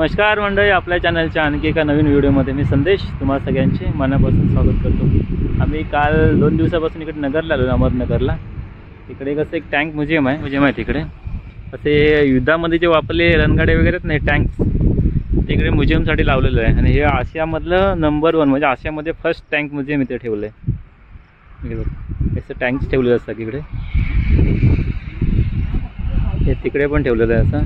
नमस्कार मंडळी, आपल्या चॅनलच्या आणखी एका नवीन व्हिडिओमध्ये मी संदेश तुम्हाला सगळ्यांचे मनापासून स्वागत करतो। आम्ही काल 2 दिवसापासून इकडे नगरला आलो, अहमदनगरला। तिकडे कसं एक टँक म्युझियम आहे तिकडे। असे युद्धामध्ये जे वापरले रणगाडे वगैरे आहेत ना, टँक्स तिकडे म्युझियमसाठी लावलेलं आहे। आणि हे आशियामधलं नंबर 1 म्हणजे आशियामध्ये फर्स्ट टँक म्युझियम इथे ठेवलं आहे। असं टँक्स ठेवलेले असतात इकडे, हे तिकडे पण ठेवलेलं आहे असं।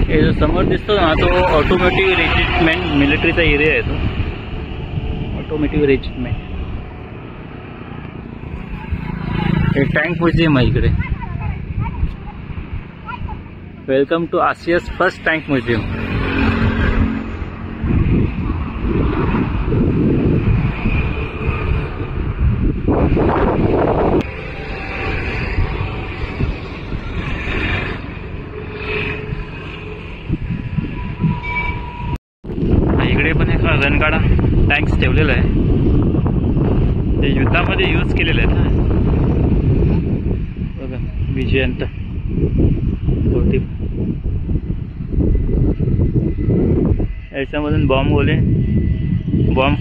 हे जो समोर दिसतो ना, तो ऑटोमोटिव्ह रेजिमेंट मिलिटरीचा एरिया आहे। तो ऑटोमोटिव्ह रेजिमेंट, हे टँक म्युझियम आहे इकडे। Welcome to Asia's first tank museum. इकडे पण एक रणगाडा टँक्स ठेवलेला आहे, ते युद्धामध्ये यूज केलेले आहेत ना। बघा, विजयंत 40 याच्यामधून बॉम्ब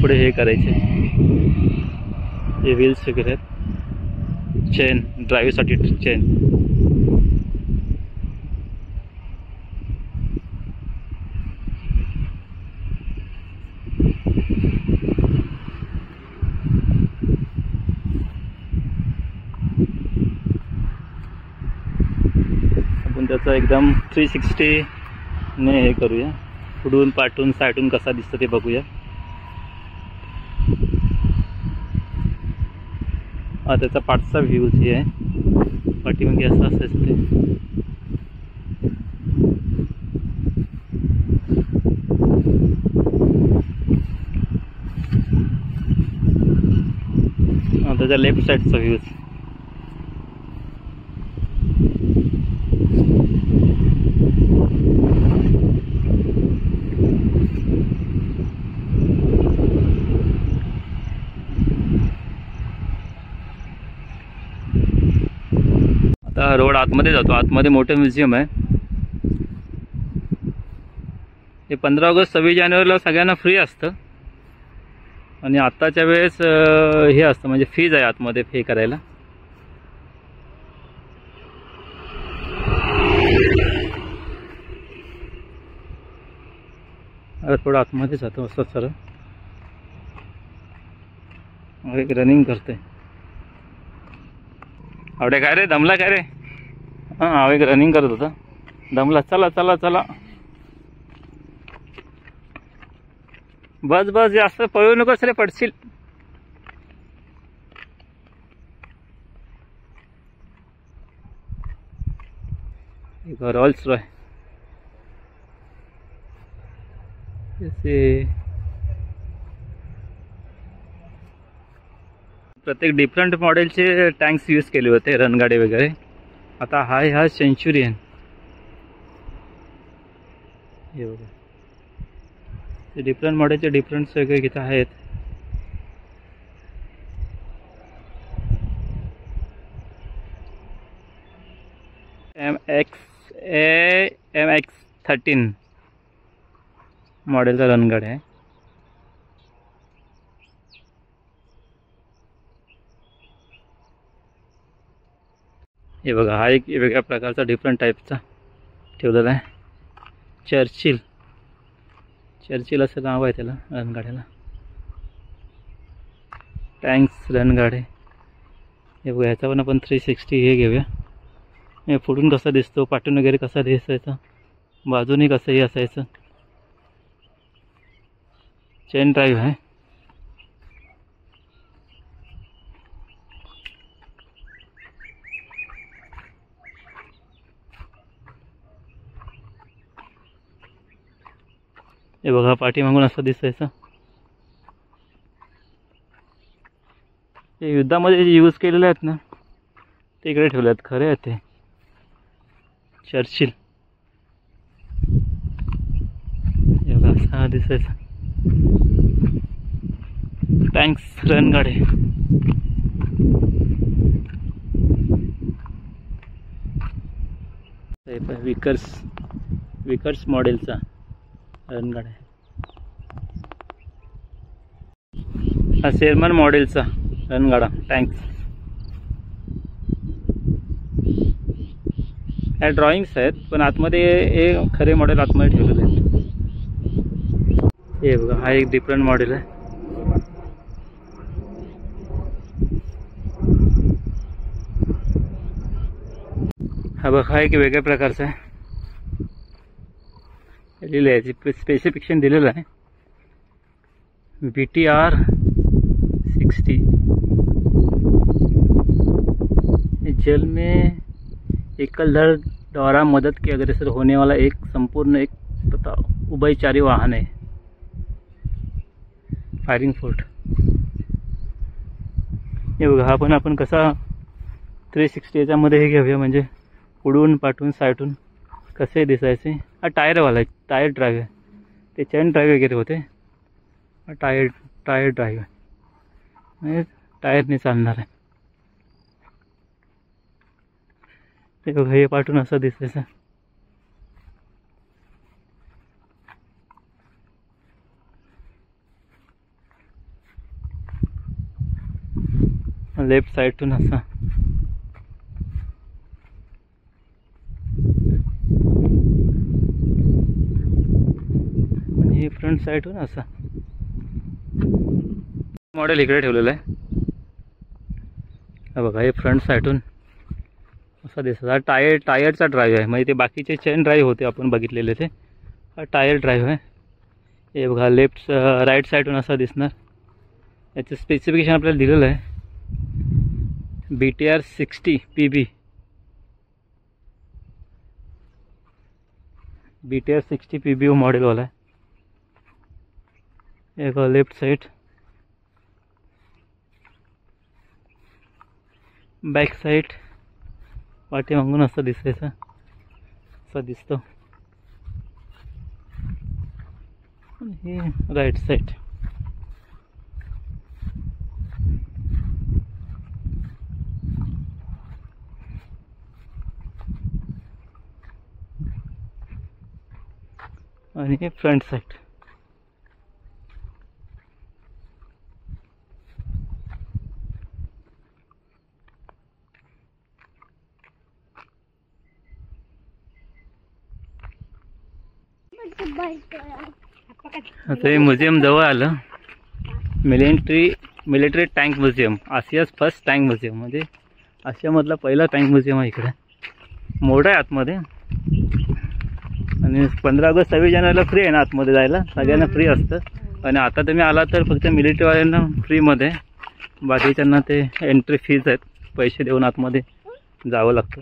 पुढे हे करायचे। हे व्हील्स वगैरे आहेत, चेन ड्राईव्हसाठी चेन। आपण त्याचा एकदम 360 ने हे करूया, पुढून पाठून साईडून कसा दिसतं ते बघूया। हा त्याचा पाठचा व्ह्यू जी आहे, पाठीमागे असं असेल ते। त्याच्या लेफ्ट साईडचा व्ह्यू। आता रोड आतमध्ये जातो, आतमध्ये मोठं म्युझियम आहे। हे 15 ऑगस्ट 26 जानेवारीला सगळ्यांना फ्री असतं, आणि आत्ताच्या वेळेस हे असतं म्हणजे फीज आहे आतमध्ये पे करायला। आता थोडं आतमध्ये जातो असं सर, एक रनिंग करते। आवडे काय रे, दमला काय रे? हां, एक रनिंग करत होता, दमला। चला चला चला, बस बस, जास्त पळू नकोस रे, पडशील। रॉल्स रॉय प्रत्येक डिफरंट मॉडेलचे टँक्स यूज केले होते, रणगाडे वगैरे। आता हा सेंचुरियन, हे बघा, ते डिफरंट मॉडेलचे डिफरंट सगळे इथं आहेत। MX13 मॉडेलचा रणगाडा आहे। हे बघा, हा एक वेगळ्या प्रकारचा डिफरंट टाईपचा ठेवलेला आहे। चर्चिल असं नाव आहे त्याला रणगाड्याला। टँक्स रणगाडे, हे बघा, ह्याचा पण आपण 360 हे घेऊया। हे पुढून कसा दिसतो, पाठून वगैरे कसा दिसायचा, बाजूने कसंही असायचं। चेन ड्राईव्ह आहे। हे बघा पाठीमागून असं दिसायचं। हे युद्धामध्ये जे यूज केलेले आहेत ना ते इकडे ठेवले आहेत. खरे आहेत ते. चर्चिल हे बघा असा दिसायचा. टँक्स रणगाडे. विकर्स मॉडेलचा रणगाडा. हा शेरमन मॉडेलचा रणगाडा टँक्स. ह्या ड्रॉइंग्स आहेत पण आतमध्ये हे खरे मॉडेल आतमध्ये ठेवलेले आहेत. हे बघा हा एक डिफरंट मॉडेल आहे. हा बघा हा एक वेगळ्या प्रकारचा आहे. लिहिलं आहे स्पेसिफिकेशन दिलेलं आहे. BTR 60 जल में एकलधर द्वारा मदद के अग्रसर होने वाला एक संपूर्ण एक तथा उभयचारी वाहन है. Firing fort. हे बघा हा पण आपण कसा 360 याच्यामध्ये हे घेऊया म्हणजे उडून पाठवून साईडून कसे दिसायचे. हा टायरवाला आहे. टायर ड्राईव्ह आहे. ते चेन ड्राईव्ह वगैरे होते. हा टायर ड्राईव्ह आहे म्हणजे टायरने चालणार आहे. ते बघा हे पाठवून असं दिसायचं. लेफ्ट साईडतून असा. आणि फ्रंट साईडतून असा. मॉडेल इकडे ठेवलेलं आहे. हा बघा हे फ्रंट साईडतून असा दिसत. हा टायरचा ड्राईव्ह आहे म्हणजे ते बाकीचे चेन ड्राईव्ह होते आपण बघितलेले ते. हा टायर ड्राईव्ह आहे. हे बघा लेफ्ट राईट साईडून असा दिसणार. याचं स्पेसिफिकेशन आपल्याला दिलेलं आहे. BTR 60 PB. BTR 60 PB मॉडेलवाला आहे. हे बघा लेफ्ट साईड. बॅक साईड पाठीमागून असं दिसायचं. असं दिसतं. हे राईट साईड. आणि हे फ्रंट साईड. आता हे म्युझियम जवळ आलं. Military tank museum. Asia's first tank museum म्हणजे आशियामधला पहिला टँक म्युझियम आहे इकडे. मोठं आहे आतमध्ये. आणि 15 ऑगस्ट 26 जानेवारीला फ्री आहे ना आतमध्ये जायला. सगळ्यांना फ्री असतं. आणि आता तुम्ही आला तर फक्त मिलिटरीवाल्यांना फ्रीमध्ये. बाकीच्यांना ते एंट्री फीज आहेत. पैसे देऊन आतमध्ये जावं लागतं.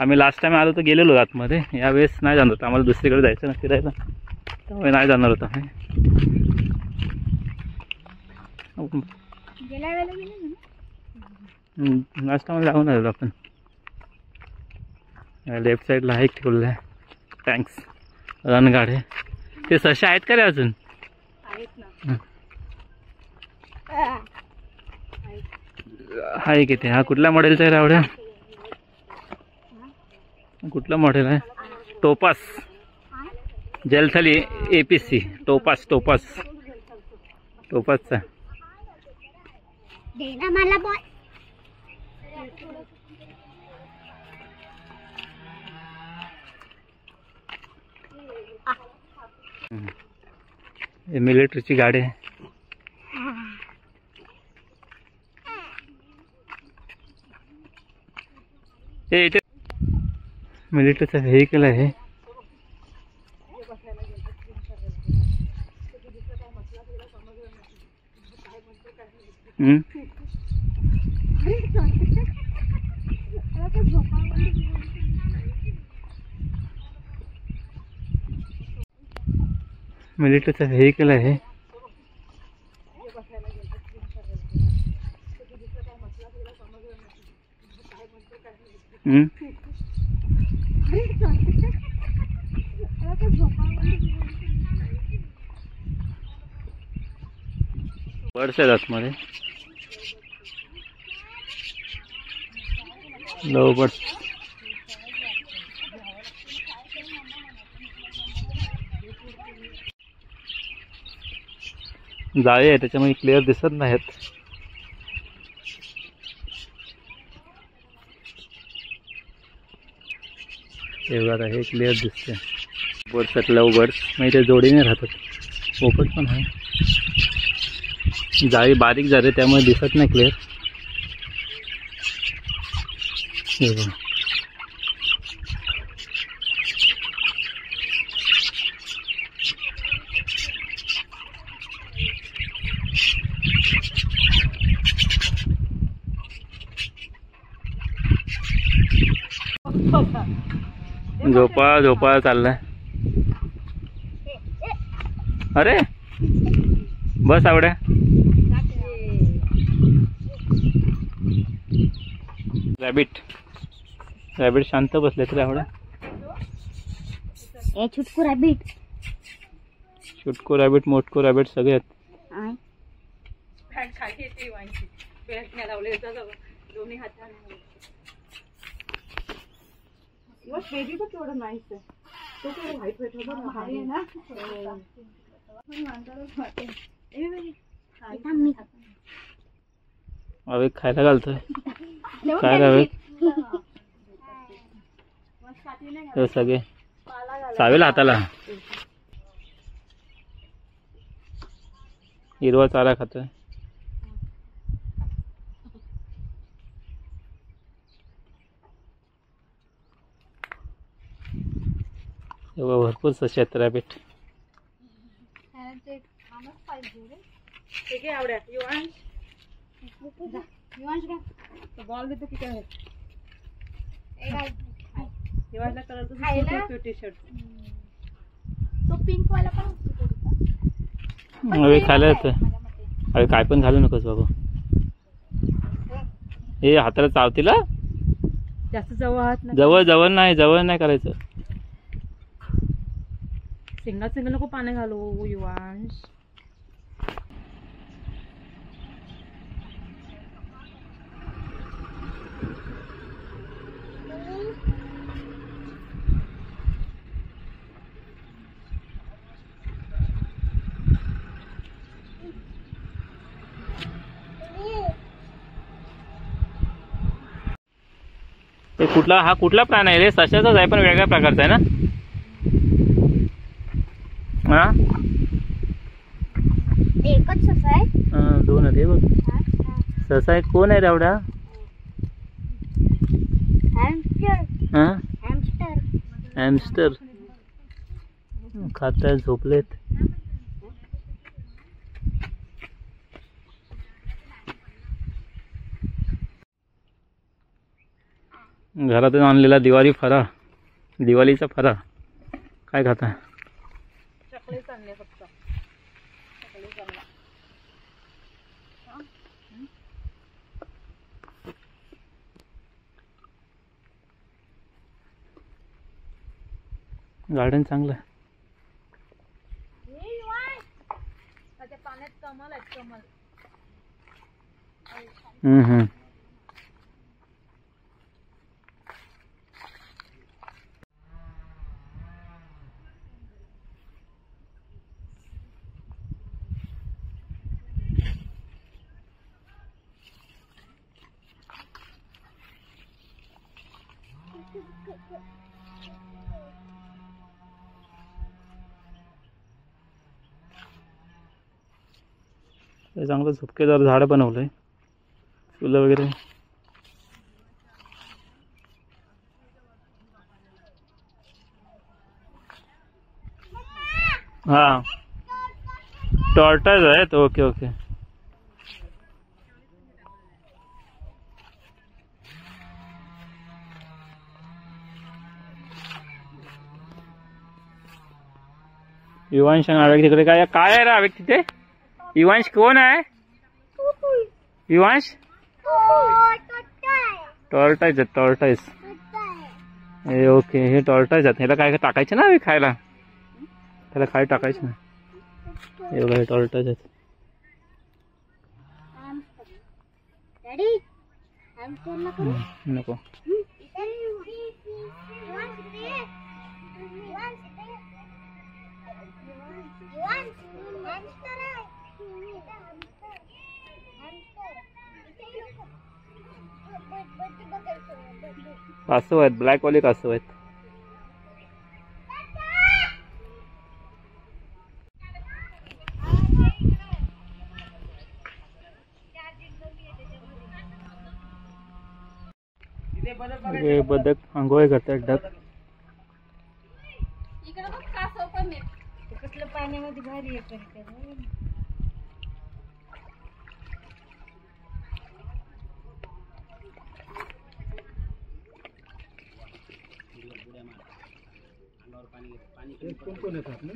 आम्ही लास्ट टाइम आलो तर गेलेलो आतमध्ये. यावेळेस नाही जाणार होतं. आम्हाला दुसरीकडे जायचं ना फिरायला त्यामुळे नाही जाणार होतं आम्ही. लास्ट टाइम जाऊन आलो आपण. लेफ्ट साईडला हाईक ठेवलेलं आहे. टँक्स रणगाडे. ते ससे आहेत का रे अजून? हाय किती. हा कुठल्या मॉडेलचा आहे रावड्या? कुठला मॉडेल आहे? टोपास जलथली APC. टोपासचा. हे मिलिटरीची गाडी आहे. हे इथे मिलिटरीचा व्हेहिकल आहे. मिलिटरीचा व्हेहिकल आहे. बर्ड्स आहेत आतमध्ये. लव बर्ड्स. जाळी आहे त्याच्यामुळे क्लिअर दिसत नाहीत. तेव्हा हे क्लिअर दिसते. बर्ड्स आहेत, लव बर्ड्स. मग ते जोडीने राहतात. पोपट पण आहे. जाळी बारीक झाली त्यामुळे दिसत नाही क्लिअर. हे बघा. झोपा झोपा चाललाय. अरे बस आवड्या. रॅबिट शांत बसले तर आवड्या. छुटकू रॅबिट, छुटकू रॅबिट, मोठकू रॅबिट सगळे आहेत. अवेक खायला घालतोय. काय रवेक सगळे चावेल हाताला. हिरवा चारा खातोय. भरपूर ससे आहेत रॅबिट. बॉल देतो की काय तो पिंक वाला पण अवे खायला येतोय. अरे काय पण घालू नकोस बाबा. हे हाताला चावतील. जास्त जवळ जवळ नाही करायचं. सिंगल नको पाणी घालू युवांश. हा कुठला प्राणी आहे रे? सशाचाच आहे पण वेगळ्या प्रकारचा आहे ना. हा एकच ससा आहे. दोन आहे बघ. ससा आहे. कोण आहे रावडा? हॅमस्टर खाताय. झोपलेत. घरातून आणलेला दिवाळीचा फराळ काय खाता? चॉकलेट आणले फक्त. गार्डन चांगलं आहे. त्याच्या पाण्यात कमल आहेत. कमल चांगलं झुपकेदार झाड बनवलंय. फुलं वगैरे. हा टॉर्टाइज आहे तो. Okay okay. युवांश आवेग तिकडे काय आहे रे? आवेग तिथे युवांश कोण आहे? युवांश टॉर्टाईज आहेत टॉर्टाईज. हे ओके हे टॉर्टाईज आहेत. ह्याला काय टाकायचे ना खायला, त्याला काय टाकायचे ना. हे बघा हे टॉर्टाईज आहेत. नको कासव आहेत, ब्लॅकवाले कासव आहेत. हे बदक आंघोळ करतात. डक इकडे बघ कासव पण आहे. कसलं पाण्यामध्ये भारी आहे. कोण येतात ना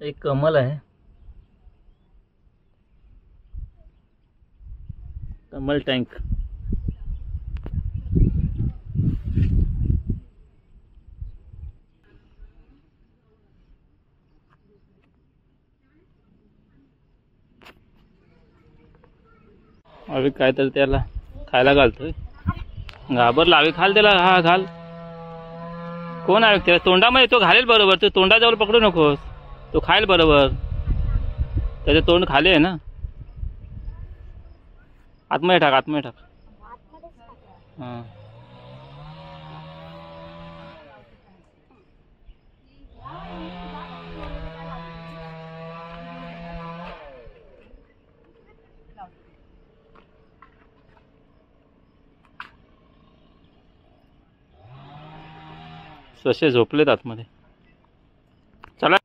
एक कमल आहे. कमल टँक. अभी काय तर त्याला खायला घालतोय. घाबरला अभी खाल त्याला. हा घाल. कोण आहे त्याला तोंडामध्ये. तो घालेल बरोबर. तू तोंडाजवळ पकडू नकोस. तो खाईल बरोबर. त्याचे तोंड खाली आहे ना. आतमध्ये टाक आतमध्ये टाक. हां ससे झोपलेत आतमध्ये. चला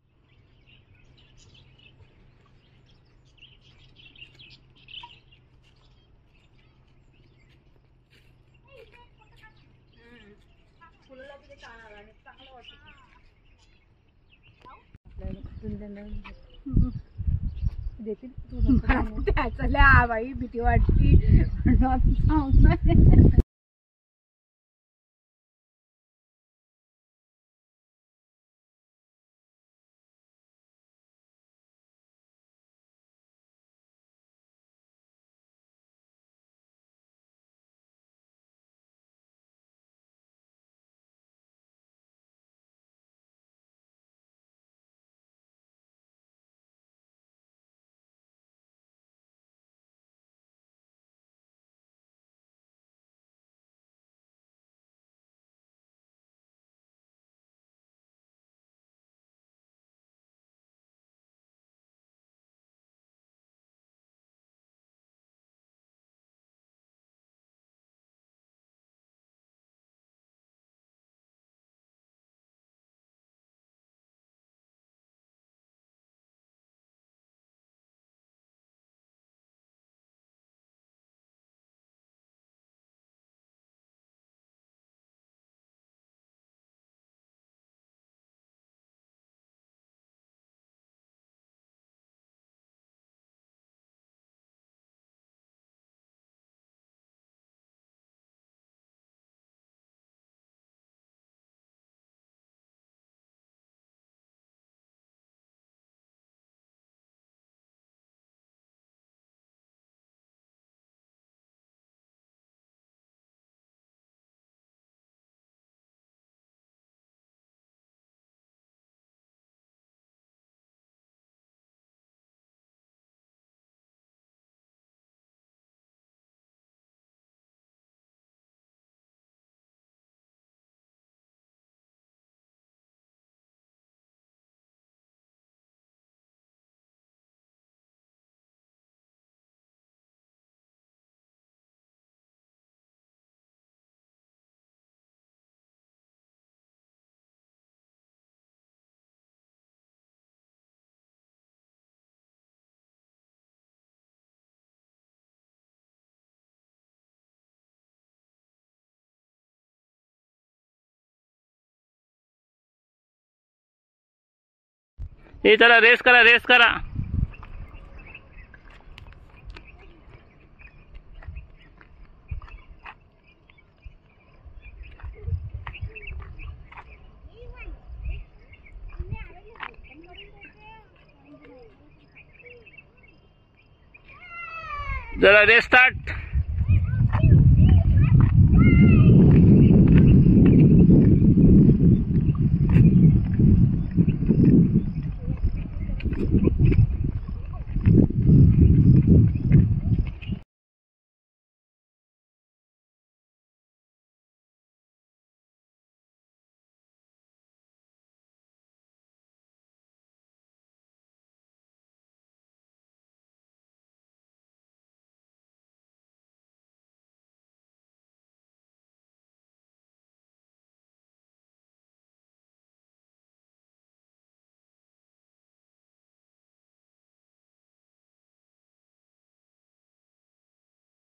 त्याच बाई भीती वाटती. ए चला रेस करा रेस करा. जरा रेस स्टार्ट.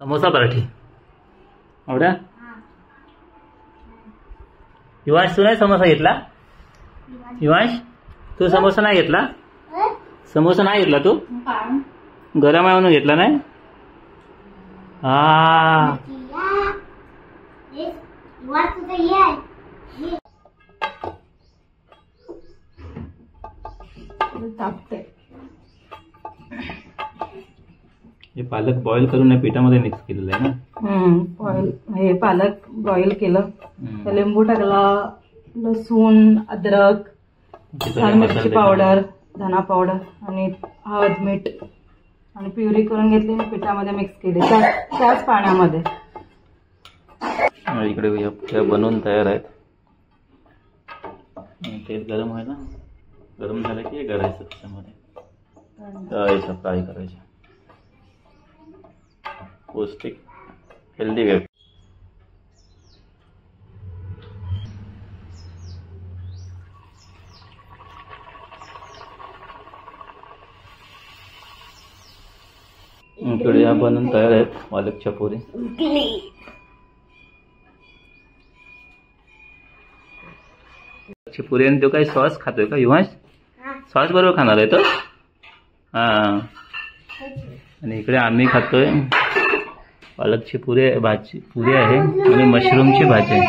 समोसा पराठी आवड्या. युवांश तू नाही समोसा घेतला. युवांश तू समोसा नाही घेतला. समोसा नाही घेतला तू. गरम आहे म्हणून घेतला नाही. हा हे पालक बॉईल करून या पिठामध्ये मिक्स केलेलं आहे ना. हे पालक बॉईल केलं, लिंबू टाकला, लसूण, अद्रक, लाल मिरची पावडर, धना पावडर आणि हळद मीठ आणि प्युरी करून घेतली आणि पिठामध्ये मिक्स केली त्याच पाण्यामध्ये. इकडे बनवून तयार आहेत. तेल गरम आहे ना. गरम झालं की करायचं त्याच्यामध्ये फ्राय करायचं. पौष्टिक हेल्दी वे. इकडे या बनवून तयार आहेत पालकच्या पुरी. पुरी आणि तो काही सॉस खातोय का युवांश. सॉस बरोबर खाणार आहे तो. हा आणि इकडे आम्ही खातोय पालकची भाजी पुरी आहे आणि मशरूमची भाजी आहे.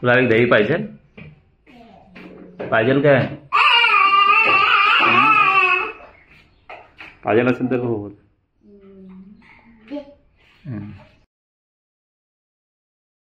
तुला एक दही पाहिजे पाहिजे काय. पाहिजे असेल तर हो.